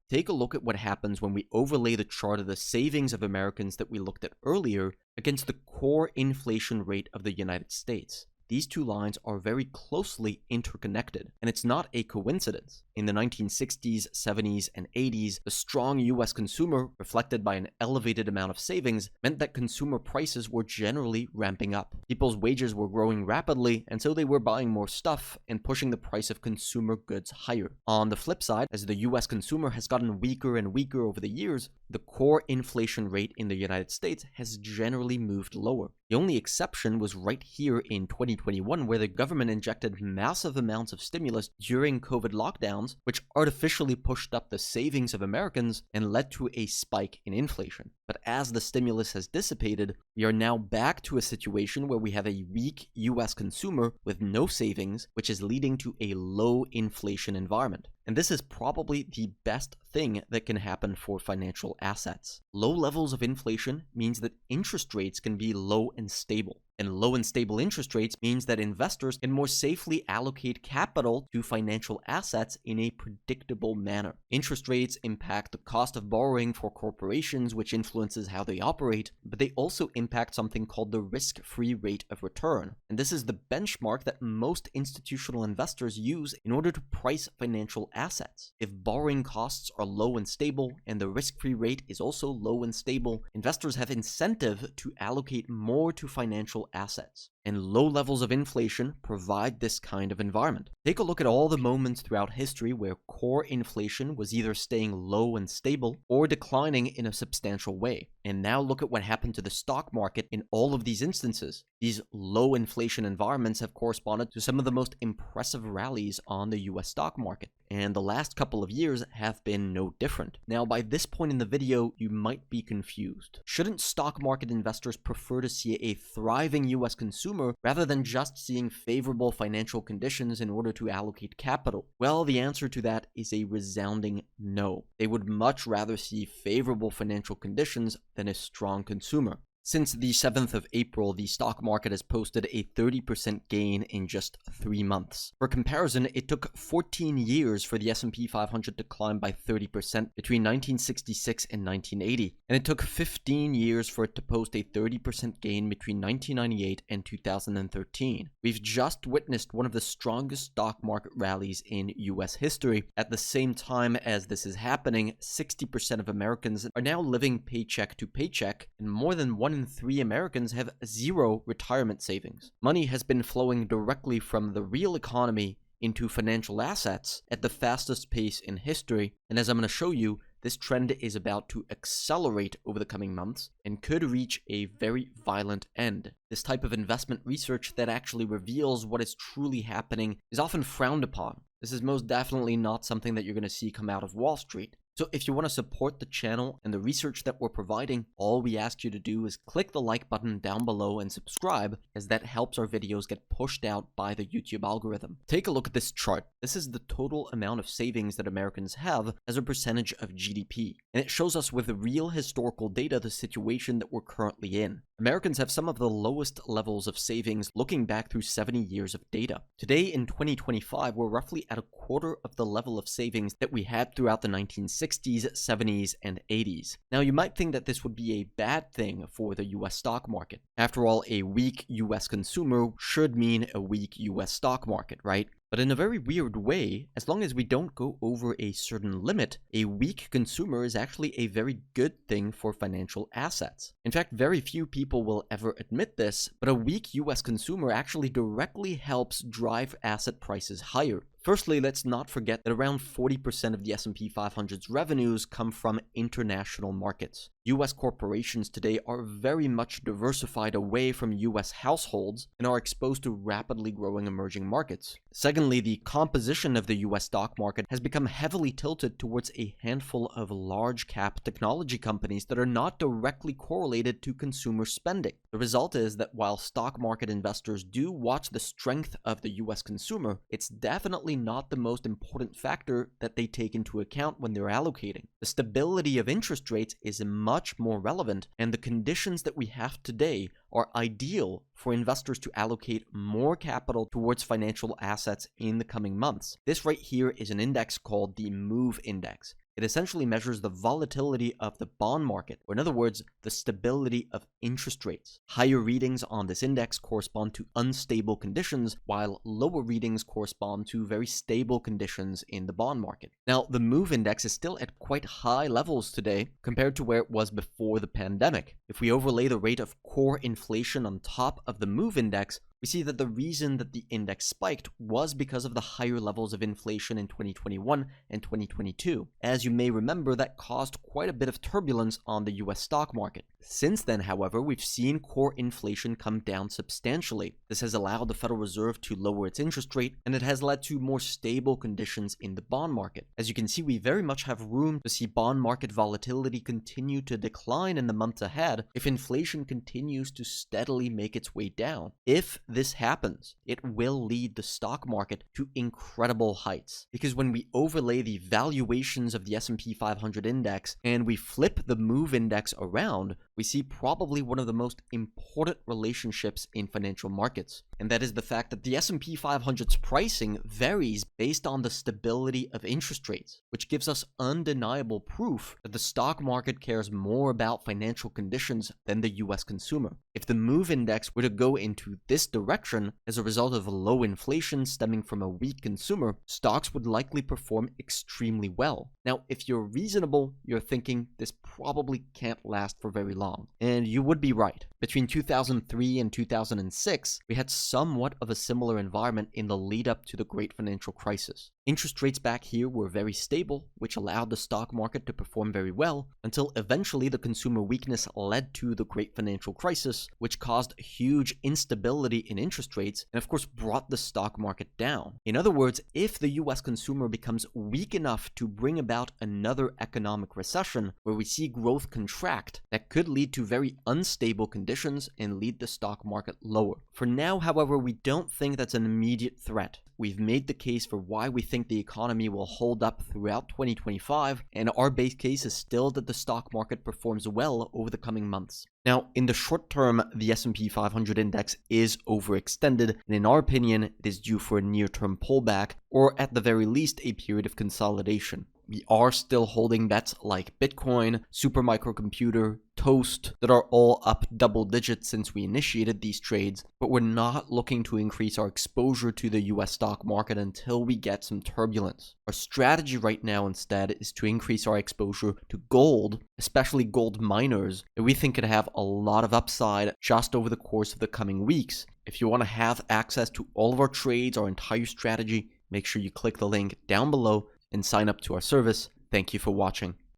Take a look at what happens when we overlay the chart of the savings of Americans that we looked at earlier against the core inflation rate of the United States. These two lines are very closely interconnected, and it's not a coincidence. In the 1960s, 70s, and 80s, the strong US consumer, reflected by an elevated amount of savings, meant that consumer prices were generally ramping up. People's wages were growing rapidly, and so they were buying more stuff and pushing the price of consumer goods higher. On the flip side, as the US consumer has gotten weaker and weaker over the years, the core inflation rate in the United States has generally moved lower. The only exception was right here in 2021, where the government injected massive amounts of stimulus during COVID lockdowns, which artificially pushed up the savings of Americans and led to a spike in inflation. But as the stimulus has dissipated, we are now back to a situation where we have a weak US consumer with no savings, which is leading to a low inflation environment. And this is probably the best thing that can happen for financial assets. Low levels of inflation means that interest rates can be low and stable. And low and stable interest rates means that investors can more safely allocate capital to financial assets in a predictable manner. Interest rates impact the cost of borrowing for corporations, which influences how they operate, but they also impact something called the risk-free rate of return. And this is the benchmark that most institutional investors use in order to price financial assets. If borrowing costs are low and stable, and the risk-free rate is also low and stable, investors have incentive to allocate more to financial assets. And low levels of inflation provide this kind of environment. Take a look at all the moments throughout history where core inflation was either staying low and stable or declining in a substantial way. And now look at what happened to the stock market in all of these instances. These low inflation environments have corresponded to some of the most impressive rallies on the US stock market. And the last couple of years have been no different. Now, by this point in the video, you might be confused. Shouldn't stock market investors prefer to see a thriving US consumer rather than just seeing favorable financial conditions in order to allocate capital? Well, the answer to that is a resounding no. They would much rather see favorable financial conditions than a strong consumer. Since the 7th of April, the stock market has posted a 30% gain in just 3 months. For comparison, it took 14 years for the S&P 500 to climb by 30% between 1966 and 1980, and it took 15 years for it to post a 30% gain between 1998 and 2013. We've just witnessed one of the strongest stock market rallies in US history. At the same time as this is happening, 60% of Americans are now living paycheck to paycheck, and more than 1 in 3 Americans have zero retirement savings. Money has been flowing directly from the real economy into financial assets at the fastest pace in history, and as I'm going to show you, this trend is about to accelerate over the coming months and could reach a very violent end. This type of investment research that actually reveals what is truly happening is often frowned upon. This is most definitely not something that you're going to see come out of Wall Street. So if you want to support the channel and the research that we're providing, all we ask you to do is click the like button down below and subscribe, as that helps our videos get pushed out by the YouTube algorithm. Take a look at this chart. This is the total amount of savings that Americans have as a percentage of GDP. And it shows us with real historical data the situation that we're currently in. Americans have some of the lowest levels of savings looking back through 70 years of data. Today in 2025, we're roughly at a quarter of the level of savings that we had throughout the 1960s, 70s, and 80s. Now, you might think that this would be a bad thing for the US stock market. After all, a weak US consumer should mean a weak US stock market, right? But in a very weird way, as long as we don't go over a certain limit, a weak consumer is actually a very good thing for financial assets. In fact, very few people will ever admit this, but a weak US consumer actually directly helps drive asset prices higher. Firstly, let's not forget that around 40% of the S&P 500's revenues come from international markets. US corporations today are very much diversified away from US households and are exposed to rapidly growing emerging markets. Secondly, the composition of the US stock market has become heavily tilted towards a handful of large cap technology companies that are not directly correlated to consumer spending. The result is that while stock market investors do watch the strength of the US consumer, it's definitely not the most important factor that they take into account when they're allocating. The stability of interest rates is much more relevant, and the conditions that we have today are ideal for investors to allocate more capital towards financial assets in the coming months. This right here is an index called the MOVE Index. It essentially measures the volatility of the bond market, or in other words, the stability of interest rates. Higher readings on this index correspond to unstable conditions, while lower readings correspond to very stable conditions in the bond market. Now, the MOVE index is still at quite high levels today compared to where it was before the pandemic. If we overlay the rate of core inflation on top of the MOVE index, we see that the reason that the index spiked was because of the higher levels of inflation in 2021 and 2022. As you may remember, that caused quite a bit of turbulence on the US stock market. Since then, however, we've seen core inflation come down substantially. This has allowed the Federal Reserve to lower its interest rate, and it has led to more stable conditions in the bond market. As you can see, we very much have room to see bond market volatility continue to decline in the months ahead if inflation continues to steadily make its way down. If this happens, it will lead the stock market to incredible heights. Because when we overlay the valuations of the S&P 500 index and we flip the MOVE index around, we see probably one of the most important relationships in financial markets. And that is the fact that the S&P 500's pricing varies based on the stability of interest rates, which gives us undeniable proof that the stock market cares more about financial conditions than the US consumer. If the MOVE index were to go into this direction as a result of low inflation stemming from a weak consumer, stocks would likely perform extremely well. Now, if you're reasonable, you're thinking this probably can't last for very long. And you would be right. Between 2003 and 2006, we had somewhat of a similar environment in the lead up to the Great Financial Crisis. Interest rates back here were very stable, which allowed the stock market to perform very well, until eventually the consumer weakness led to the Great Financial Crisis, which caused huge instability in interest rates and of course brought the stock market down. In other words, if the US consumer becomes weak enough to bring about another economic recession where we see growth contract, that could lead to very unstable conditions and lead the stock market lower. For now, however, we don't think that's an immediate threat. We've made the case for why we think the economy will hold up throughout 2025, and our base case is still that the stock market performs well over the coming months. Now, in the short term, the S&P 500 index is overextended, and in our opinion, it is due for a near-term pullback, or at the very least, a period of consolidation. We are still holding bets like Bitcoin, Supermicrocomputer, Toast that are all up double digits since we initiated these trades, but we're not looking to increase our exposure to the US stock market until we get some turbulence. Our strategy right now instead is to increase our exposure to gold, especially gold miners, that we think could have a lot of upside just over the course of the coming weeks. If you want to have access to all of our trades, our entire strategy, make sure you click the link down below and sign up to our service. Thank you for watching.